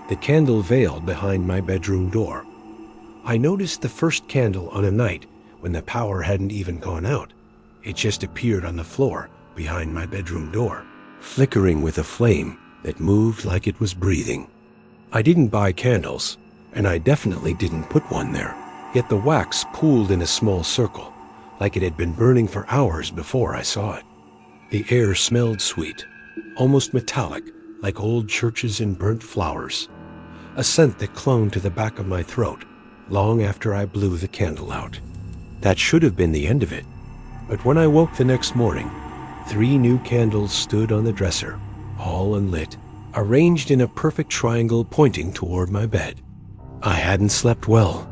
the candle veil behind my bedroom door. I noticed the first candle on a night when the power hadn't even gone out. It just appeared on the floor behind my bedroom door, flickering with a flame that moved like it was breathing. I didn't buy candles, and I definitely didn't put one there, yet the wax pooled in a small circle, like it had been burning for hours before I saw it. The air smelled sweet, almost metallic, like old churches and burnt flowers, a scent that clung to the back of my throat long after I blew the candle out. That should have been the end of it, but when I woke the next morning, 3 new candles stood on the dresser, all unlit, arranged in a perfect triangle pointing toward my bed. I hadn't slept well.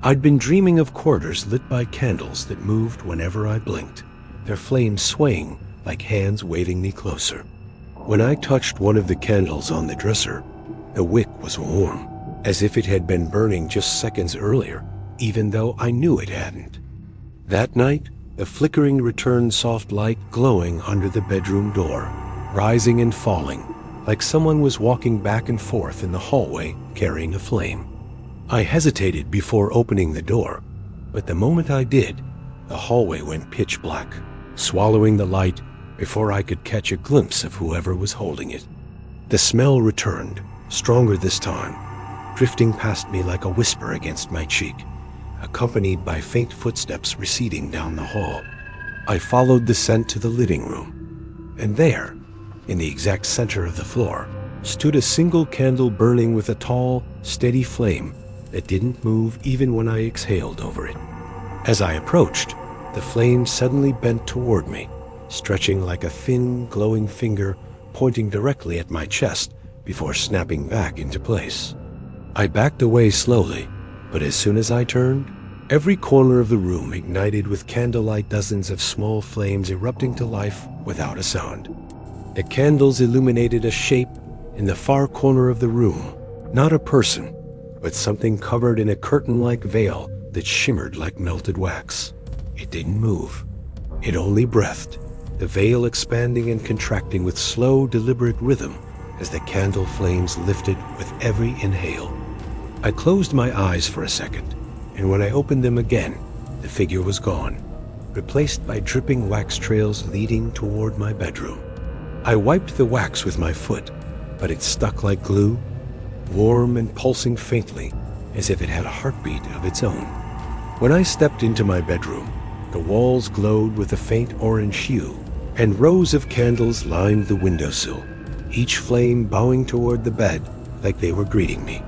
I'd been dreaming of corridors lit by candles that moved whenever I blinked, their flames swaying like hands waving me closer. When I touched one of the candles on the dresser, the wick was warm, as if it had been burning just seconds earlier, even though I knew it hadn't. That night, the flickering returned soft light glowing under the bedroom door, rising and falling, like someone was walking back and forth in the hallway carrying a flame. I hesitated before opening the door, but the moment I did, the hallway went pitch black, swallowing the light before I could catch a glimpse of whoever was holding it. The smell returned, stronger this time, drifting past me like a whisper against my cheek, accompanied by faint footsteps receding down the hall. I followed the scent to the living room, and there, in the exact center of the floor, stood a single candle burning with a tall, steady flame that didn't move even when I exhaled over it. As I approached, the flame suddenly bent toward me, stretching like a thin, glowing finger pointing directly at my chest before snapping back into place. I backed away slowly, but as soon as I turned, every corner of the room ignited with candlelight, dozens of small flames erupting to life without a sound. The candles illuminated a shape in the far corner of the room, not a person, but something covered in a curtain-like veil that shimmered like melted wax. It didn't move. It only breathed, the veil expanding and contracting with slow, deliberate rhythm as the candle flames lifted with every inhale. I closed my eyes for a second, and when I opened them again, the figure was gone, replaced by dripping wax trails leading toward my bedroom. I wiped the wax with my foot, but it stuck like glue, warm and pulsing faintly, as if it had a heartbeat of its own. When I stepped into my bedroom, the walls glowed with a faint orange hue, and rows of candles lined the windowsill, each flame bowing toward the bed like they were greeting me.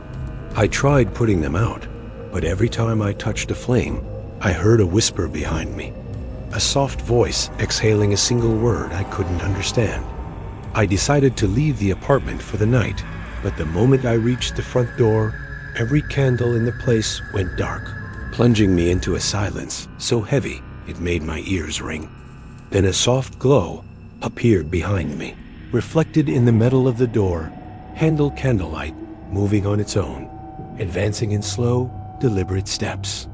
I tried putting them out, but every time I touched a flame, I heard a whisper behind me, a soft voice exhaling a single word I couldn't understand. I decided to leave the apartment for the night, but the moment I reached the front door, every candle in the place went dark, plunging me into a silence so heavy it made my ears ring. Then a soft glow appeared behind me, reflected in the metal of the door, handle candlelight moving on its own, advancing in slow, deliberate steps.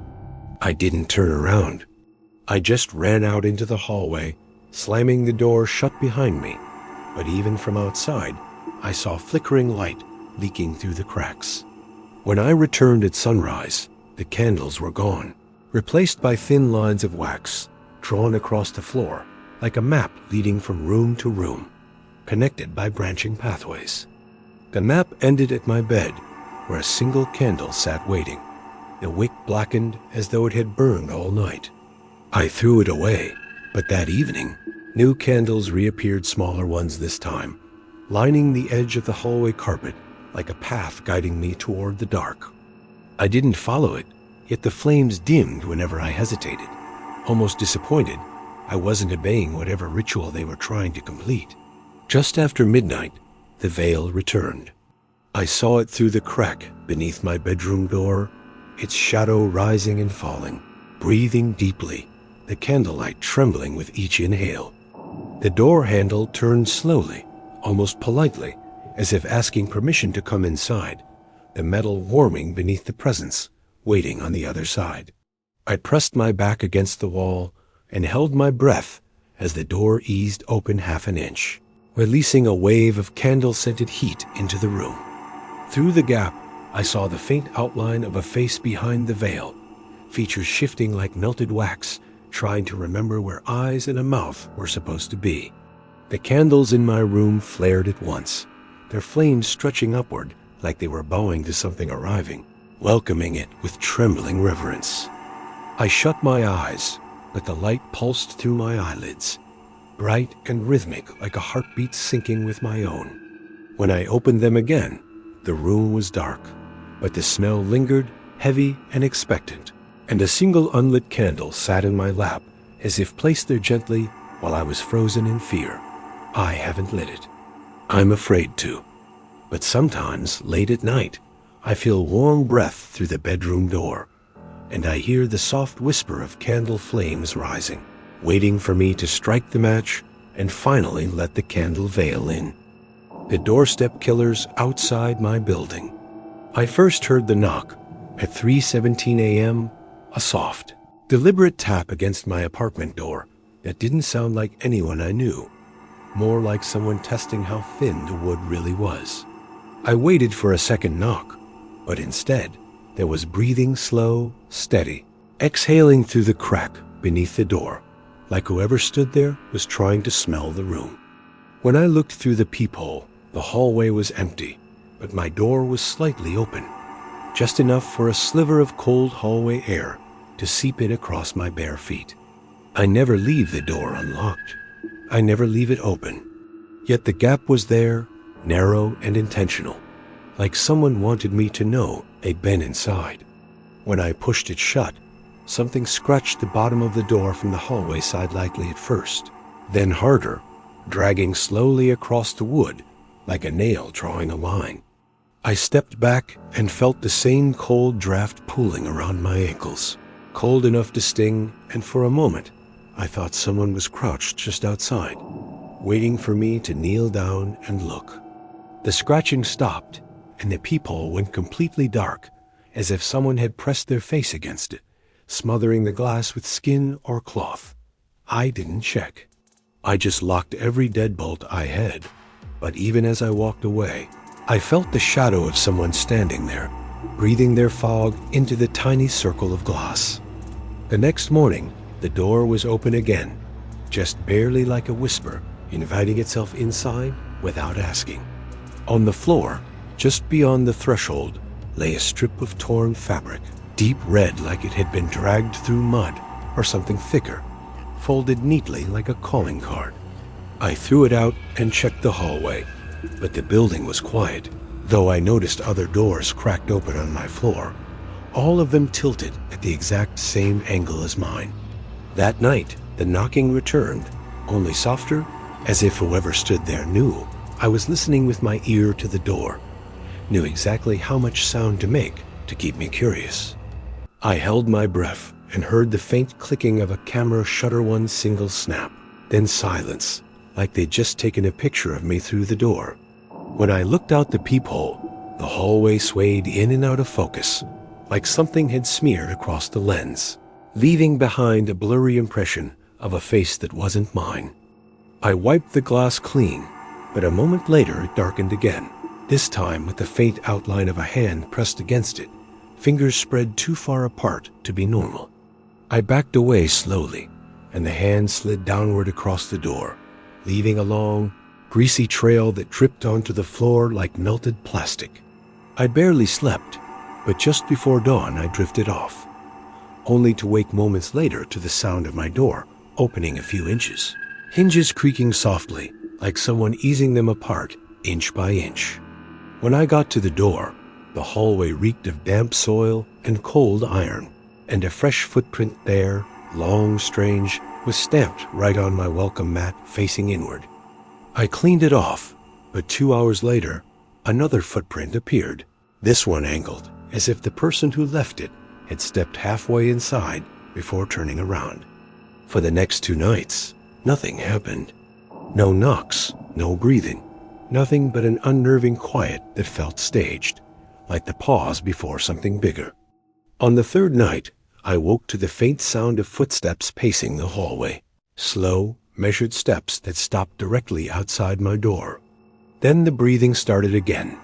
I didn't turn around. I just ran out into the hallway, slamming the door shut behind me. But even from outside, I saw flickering light leaking through the cracks. When I returned at sunrise, the candles were gone, replaced by thin lines of wax, drawn across the floor, like a map leading from room to room, connected by branching pathways. The map ended at my bed, where a single candle sat waiting, the wick blackened as though it had burned all night. I threw it away, but that evening, new candles reappeared, smaller ones this time, lining the edge of the hallway carpet like a path guiding me toward the dark. I didn't follow it, yet the flames dimmed whenever I hesitated. Almost disappointed, I wasn't obeying whatever ritual they were trying to complete. Just after midnight, the veil returned. I saw it through the crack beneath my bedroom door, its shadow rising and falling, breathing deeply, the candlelight trembling with each inhale. The door handle turned slowly, almost politely, as if asking permission to come inside, the metal warming beneath the presence, waiting on the other side. I pressed my back against the wall and held my breath as the door eased open half an inch, releasing a wave of candle-scented heat into the room. Through the gap, I saw the faint outline of a face behind the veil, features shifting like melted wax, trying to remember where eyes and a mouth were supposed to be. The candles in my room flared at once, their flames stretching upward like they were bowing to something arriving, welcoming it with trembling reverence. I shut my eyes, but the light pulsed through my eyelids, bright and rhythmic like a heartbeat syncing with my own. When I opened them again, the room was dark, but the smell lingered, heavy and expectant, and a single unlit candle sat in my lap, as if placed there gently while I was frozen in fear. I haven't lit it. I'm afraid to. But sometimes, late at night, I feel warm breath through the bedroom door, and I hear the soft whisper of candle flames rising, waiting for me to strike the match and finally let the candle veil in. The doorstep killers outside my building. I first heard the knock at 3:17 a.m., a soft, deliberate tap against my apartment door that didn't sound like anyone I knew, more like someone testing how thin the wood really was. I waited for a second knock, but instead, there was breathing slow, steady, exhaling through the crack beneath the door, like whoever stood there was trying to smell the room. When I looked through the peephole, the hallway was empty, but my door was slightly open, just enough for a sliver of cold hallway air to seep in across my bare feet. I never leave the door unlocked. I never leave it open. Yet the gap was there, narrow and intentional, like someone wanted me to know I'd been inside. When I pushed it shut, something scratched the bottom of the door from the hallway side lightly at first, then harder, dragging slowly across the wood like a nail drawing a line. I stepped back and felt the same cold draft pooling around my ankles, cold enough to sting, and for a moment I thought someone was crouched just outside, waiting for me to kneel down and look. The scratching stopped, and the peephole went completely dark, as if someone had pressed their face against it, smothering the glass with skin or cloth. I didn't check. I just locked every deadbolt I had, but even as I walked away, I felt the shadow of someone standing there, breathing their fog into the tiny circle of glass. The next morning, the door was open again, just barely like a whisper, inviting itself inside without asking. On the floor, just beyond the threshold, lay a strip of torn fabric, deep red like it had been dragged through mud or something thicker, folded neatly like a calling card. I threw it out and checked the hallway, but the building was quiet, though I noticed other doors cracked open on my floor, all of them tilted at the exact same angle as mine. That night, the knocking returned, only softer, as if whoever stood there knew I was listening with my ear to the door, knew exactly how much sound to make to keep me curious. I held my breath and heard the faint clicking of a camera shutter one single snap, then silence, like they'd just taken a picture of me through the door. When I looked out the peephole, the hallway swayed in and out of focus, like something had smeared across the lens, leaving behind a blurry impression of a face that wasn't mine. I wiped the glass clean, but a moment later it darkened again, this time with the faint outline of a hand pressed against it, fingers spread too far apart to be normal. I backed away slowly, and the hand slid downward across the door, leaving a long, greasy trail that dripped onto the floor like melted plastic. I barely slept, but just before dawn I drifted off, only to wake moments later to the sound of my door opening a few inches, hinges creaking softly, like someone easing them apart inch by inch. When I got to the door, the hallway reeked of damp soil and cold iron, and a fresh footprint there, long, strange, was stamped right on my welcome mat facing inward. I cleaned it off, but 2 hours later, another footprint appeared, this one angled, as if the person who left it had stepped halfway inside before turning around. For the next 2 nights, nothing happened. No knocks, no breathing, nothing but an unnerving quiet that felt staged, like the pause before something bigger. On the 3rd night, I woke to the faint sound of footsteps pacing the hallway, slow, measured steps that stopped directly outside my door. Then the breathing started again,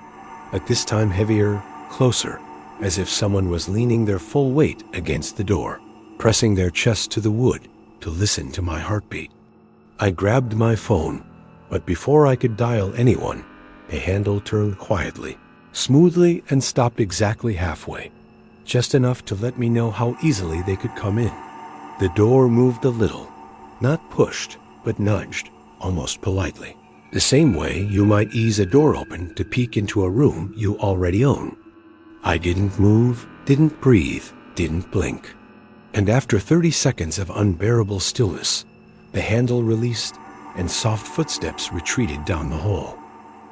but this time heavier, closer, as if someone was leaning their full weight against the door, pressing their chest to the wood to listen to my heartbeat. I grabbed my phone, but before I could dial anyone, the handle turned quietly, smoothly, and stopped exactly halfway, just enough to let me know how easily they could come in. The door moved a little, not pushed, but nudged, almost politely, the same way you might ease a door open to peek into a room you already own. I didn't move, didn't breathe, didn't blink. And after 30 seconds of unbearable stillness, the handle released and soft footsteps retreated down the hall.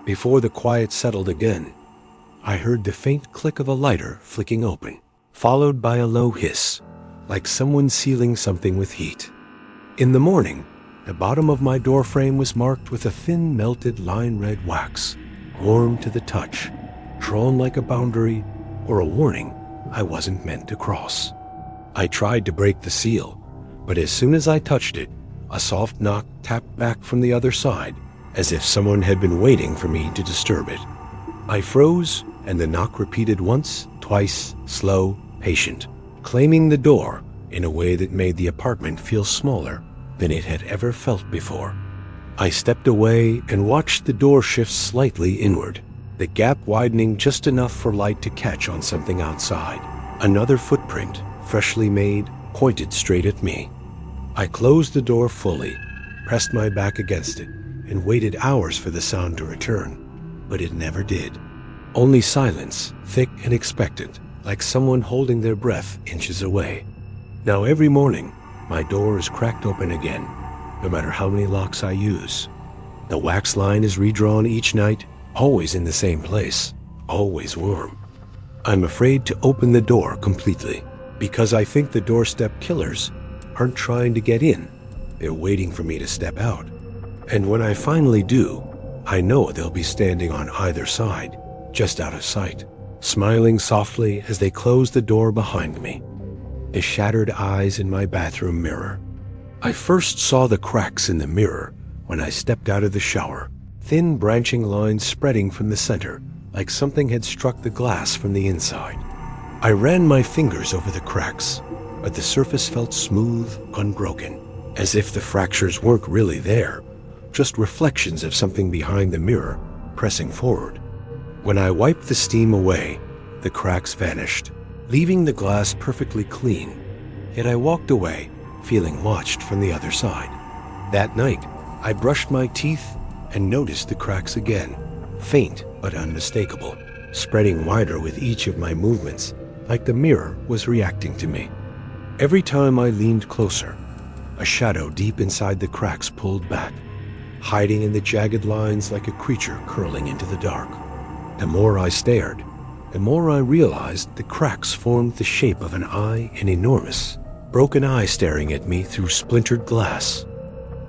Before the quiet settled again, I heard the faint click of a lighter flicking open, followed by a low hiss, like someone sealing something with heat. In the morning, the bottom of my door frame was marked with a thin melted line-red wax, warm to the touch, drawn like a boundary or a warning I wasn't meant to cross. I tried to break the seal, but as soon as I touched it, a soft knock tapped back from the other side, as if someone had been waiting for me to disturb it. I froze, and the knock repeated once, twice, slow, patient, claiming the door in a way that made the apartment feel smaller than it had ever felt before. I stepped away and watched the door shift slightly inward, the gap widening just enough for light to catch on something outside. Another footprint, freshly made, pointed straight at me. I closed the door fully, pressed my back against it, and waited hours for the sound to return, but it never did. Only silence, thick and expectant, like someone holding their breath inches away. Now every morning, my door is cracked open again, no matter how many locks I use. The wax line is redrawn each night, always in the same place, always warm. I'm afraid to open the door completely, because I think the doorstep killers aren't trying to get in, they're waiting for me to step out. And when I finally do, I know they'll be standing on either side, just out of sight, smiling softly as they close the door behind me. The shattered eyes in my bathroom mirror. I first saw the cracks in the mirror when I stepped out of the shower, thin branching lines spreading from the center, like something had struck the glass from the inside. I ran my fingers over the cracks, but the surface felt smooth, unbroken, as if the fractures weren't really there, just reflections of something behind the mirror pressing forward. When I wiped the steam away, the cracks vanished, leaving the glass perfectly clean. Yet I walked away, feeling watched from the other side. That night, I brushed my teeth and noticed the cracks again, faint but unmistakable, spreading wider with each of my movements, like the mirror was reacting to me. Every time I leaned closer, a shadow deep inside the cracks pulled back, hiding in the jagged lines like a creature curling into the dark. The more I stared, the more I realized the cracks formed the shape of an eye, an enormous, broken eye staring at me through splintered glass.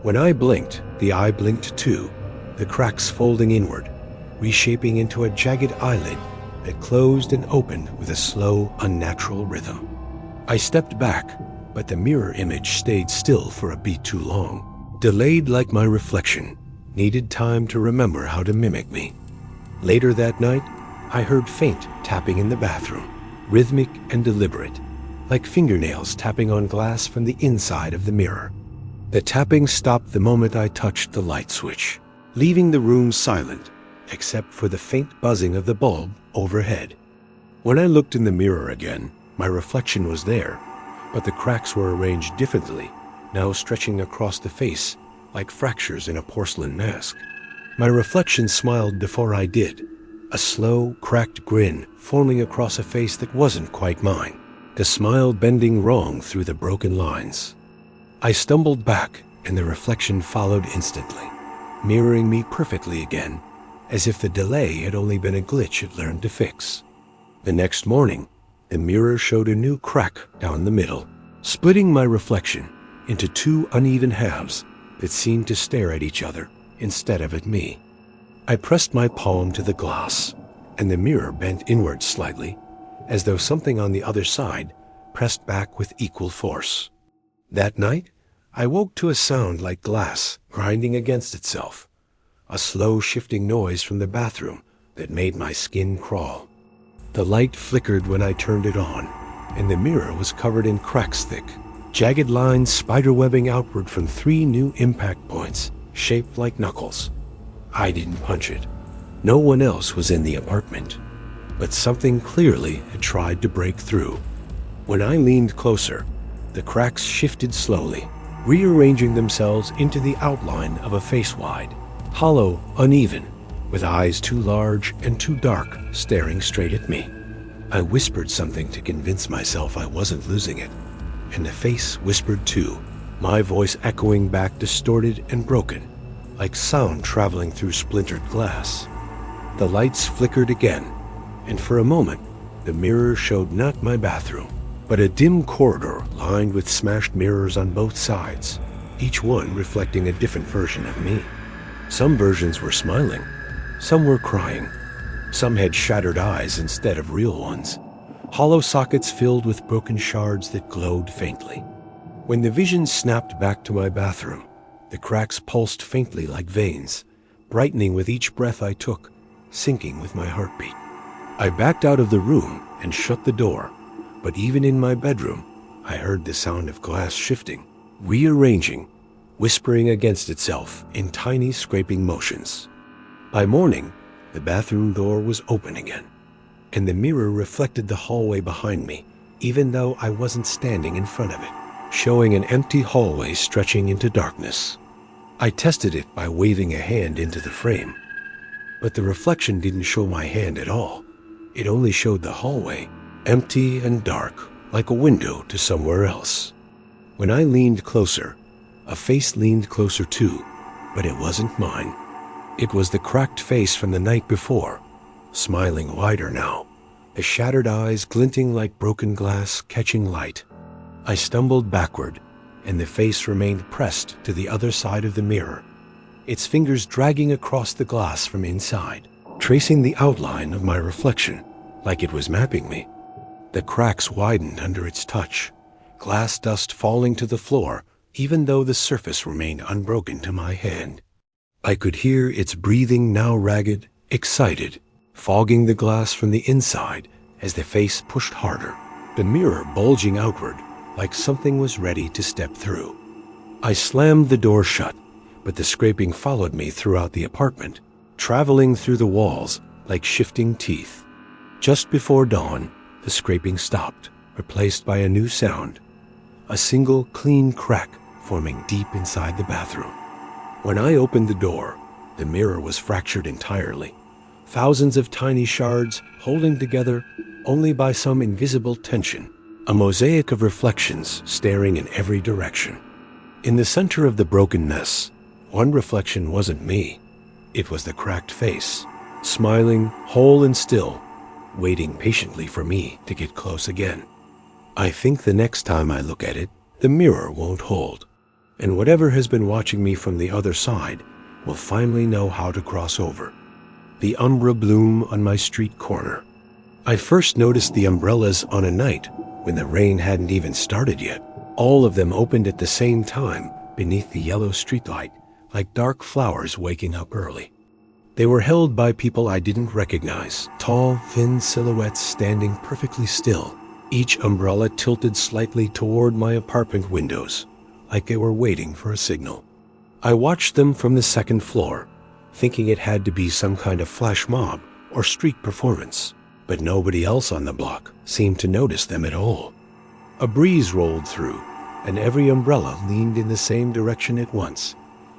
When I blinked, the eye blinked too, the cracks folding inward, reshaping into a jagged eyelid that closed and opened with a slow, unnatural rhythm. I stepped back, but the mirror image stayed still for a beat too long, delayed like my reflection, needed time to remember how to mimic me. Later that night, I heard faint tapping in the bathroom, rhythmic and deliberate, like fingernails tapping on glass from the inside of the mirror. The tapping stopped the moment I touched the light switch, leaving the room silent, except for the faint buzzing of the bulb overhead. When I looked in the mirror again, my reflection was there, but the cracks were arranged differently, now stretching across the face like fractures in a porcelain mask. My reflection smiled before I did, a slow, cracked grin forming across a face that wasn't quite mine, the smile bending wrong through the broken lines. I stumbled back, and the reflection followed instantly, mirroring me perfectly again, as if the delay had only been a glitch it learned to fix. The next morning, the mirror showed a new crack down the middle, splitting my reflection into two uneven halves that seemed to stare at each other instead of at me. I pressed my palm to the glass, and the mirror bent inward slightly, as though something on the other side pressed back with equal force. That night, I woke to a sound like glass grinding against itself, a slow shifting noise from the bathroom that made my skin crawl. The light flickered when I turned it on, and the mirror was covered in cracks thick, jagged lines spiderwebbing outward from 3 new impact points, shaped like knuckles. I didn't punch it. No one else was in the apartment, but something clearly had tried to break through. When I leaned closer, the cracks shifted slowly, rearranging themselves into the outline of a face wide, hollow, uneven, with eyes too large and too dark staring straight at me. I whispered something to convince myself I wasn't losing it, and the face whispered too, my voice echoing back distorted and broken, like sound traveling through splintered glass. The lights flickered again, and for a moment, the mirror showed not my bathroom, but a dim corridor lined with smashed mirrors on both sides, each one reflecting a different version of me. Some versions were smiling, some were crying, some had shattered eyes instead of real ones, hollow sockets filled with broken shards that glowed faintly. When the vision snapped back to my bathroom, the cracks pulsed faintly like veins, brightening with each breath I took, syncing with my heartbeat. I backed out of the room and shut the door, but even in my bedroom, I heard the sound of glass shifting, rearranging, whispering against itself in tiny scraping motions. By morning, the bathroom door was open again, and the mirror reflected the hallway behind me, even though I wasn't standing in front of it, showing an empty hallway stretching into darkness. I tested it by waving a hand into the frame, but the reflection didn't show my hand at all. It only showed the hallway, empty and dark, like a window to somewhere else. When I leaned closer, a face leaned closer too, but it wasn't mine. It was the cracked face from the night before, smiling wider now, the shattered eyes glinting like broken glass catching light. I stumbled backward, and the face remained pressed to the other side of the mirror, its fingers dragging across the glass from inside, tracing the outline of my reflection, like it was mapping me. The cracks widened under its touch, glass dust falling to the floor, even though the surface remained unbroken to my hand. I could hear its breathing, now ragged, excited, fogging the glass from the inside as the face pushed harder, the mirror bulging outward like something was ready to step through. I slammed the door shut, but the scraping followed me throughout the apartment, traveling through the walls like shifting teeth. Just before dawn, the scraping stopped, replaced by a new sound, a single clean crack forming deep inside the bathroom. When I opened the door, the mirror was fractured entirely, thousands of tiny shards holding together only by some invisible tension, a mosaic of reflections staring in every direction. In the center of the broken mess, one reflection wasn't me. It was the cracked face, smiling, whole and still, waiting patiently for me to get close again. I think the next time I look at it, the mirror won't hold, and whatever has been watching me from the other side will finally know how to cross over. The Umbra Bloom on my street corner. I first noticed the umbrellas on a night when the rain hadn't even started yet. All of them opened at the same time beneath the yellow streetlight, like dark flowers waking up early. They were held by people I didn't recognize, tall, thin silhouettes standing perfectly still, each umbrella tilted slightly toward my apartment windows, like they were waiting for a signal. I watched them from the second floor, thinking it had to be some kind of flash mob or street performance, but nobody else on the block seemed to notice them at all. A breeze rolled through, and every umbrella leaned in the same direction at once,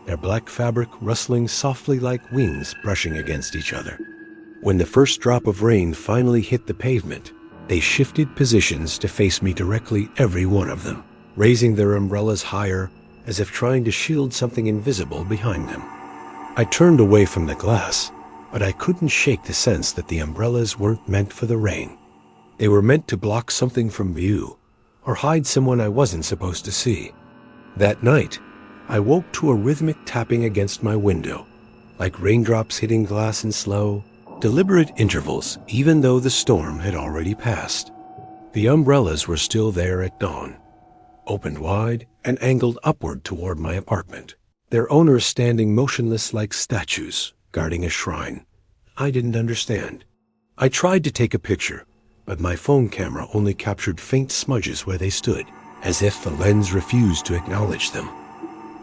their black fabric rustling softly like wings brushing against each other. When the first drop of rain finally hit the pavement, they shifted positions to face me directly, every one of them, raising their umbrellas higher as if trying to shield something invisible behind them. I turned away from the glass, but I couldn't shake the sense that the umbrellas weren't meant for the rain. They were meant to block something from view, or hide someone I wasn't supposed to see. That night, I woke to a rhythmic tapping against my window, like raindrops hitting glass in slow, deliberate intervals, even though the storm had already passed. The umbrellas were still there at dawn, opened wide and angled upward toward my apartment, their owners standing motionless like statues, guarding a shrine. I didn't understand. I tried to take a picture, but my phone camera only captured faint smudges where they stood, as if the lens refused to acknowledge them.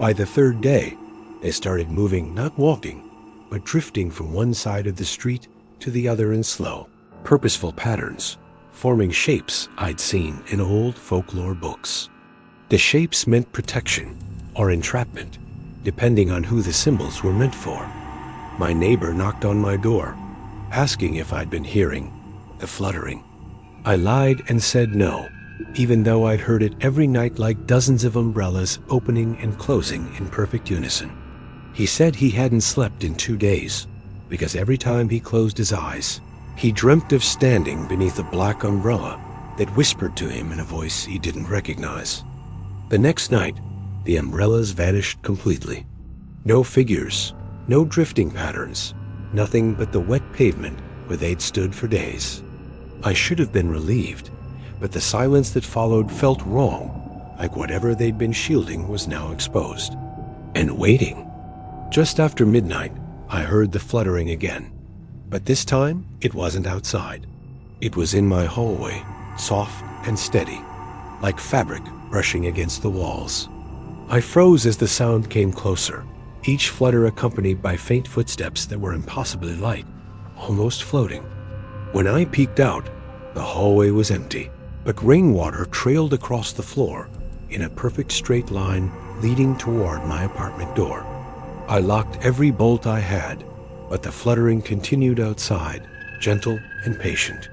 By the third day, they started moving, not walking, but drifting from one side of the street to the other in slow, purposeful patterns, forming shapes I'd seen in old folklore books. The shapes meant protection or entrapment, depending on who the symbols were meant for. My neighbor knocked on my door, asking if I'd been hearing the fluttering. I lied and said no, even though I'd heard it every night like dozens of umbrellas opening and closing in perfect unison. He said he hadn't slept in 2 days, because every time he closed his eyes, he dreamt of standing beneath a black umbrella that whispered to him in a voice he didn't recognize. The next night, the umbrellas vanished completely. No figures, no drifting patterns, nothing but the wet pavement where they'd stood for days. I should have been relieved, but the silence that followed felt wrong, like whatever they'd been shielding was now exposed. And waiting. Just after midnight, I heard the fluttering again, but this time it wasn't outside. It was in my hallway, soft and steady, like fabric brushing against the walls. I froze as the sound came closer, each flutter accompanied by faint footsteps that were impossibly light, almost floating. When I peeked out, the hallway was empty, but rainwater trailed across the floor in a perfect straight line leading toward my apartment door. I locked every bolt I had, but the fluttering continued outside, gentle and patient.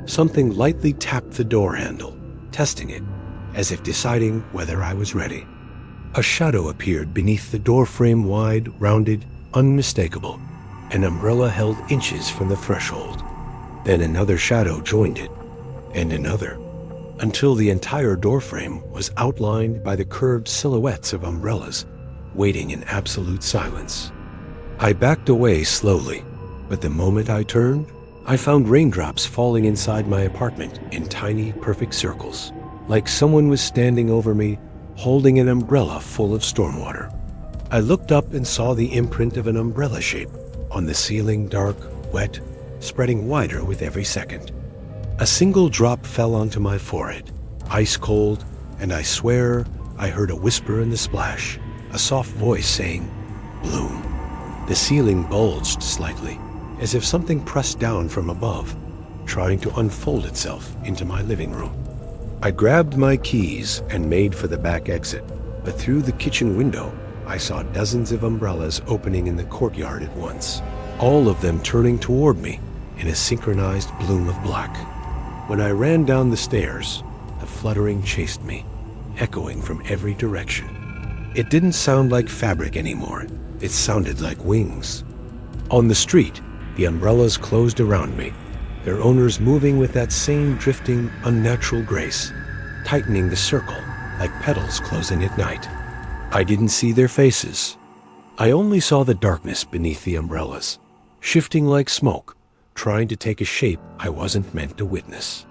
Something lightly tapped the door handle, testing it, as if deciding whether I was ready. A shadow appeared beneath the doorframe, wide, rounded, unmistakable, an umbrella held inches from the threshold. Then another shadow joined it, and another, until the entire doorframe was outlined by the curved silhouettes of umbrellas, waiting in absolute silence. I backed away slowly, but the moment I turned, I found raindrops falling inside my apartment in tiny, perfect circles, like someone was standing over me, holding an umbrella full of stormwater. I looked up and saw the imprint of an umbrella shape on the ceiling, dark, wet, spreading wider with every second. A single drop fell onto my forehead, ice cold, and I swear I heard a whisper in the splash, a soft voice saying, "Bloom." The ceiling bulged slightly, as if something pressed down from above, trying to unfold itself into my living room. I grabbed my keys and made for the back exit, but through the kitchen window, I saw dozens of umbrellas opening in the courtyard at once, all of them turning toward me in a synchronized bloom of black. When I ran down the stairs, the fluttering chased me, echoing from every direction. It didn't sound like fabric anymore. It sounded like wings. On the street, the umbrellas closed around me, their owners moving with that same drifting, unnatural grace, tightening the circle like petals closing at night. I didn't see their faces. I only saw the darkness beneath the umbrellas, shifting like smoke, trying to take a shape I wasn't meant to witness.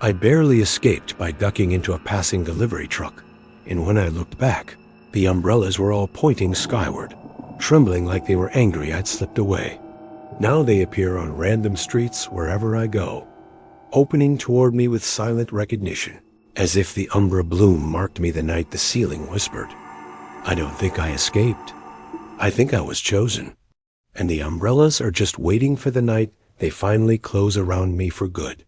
I barely escaped by ducking into a passing delivery truck, and when I looked back, the umbrellas were all pointing skyward, trembling like they were angry I'd slipped away. Now they appear on random streets wherever I go, opening toward me with silent recognition, as if the Umbra Bloom marked me the night the ceiling whispered. I don't think I escaped. I think I was chosen. And the umbrellas are just waiting for the night they finally close around me for good.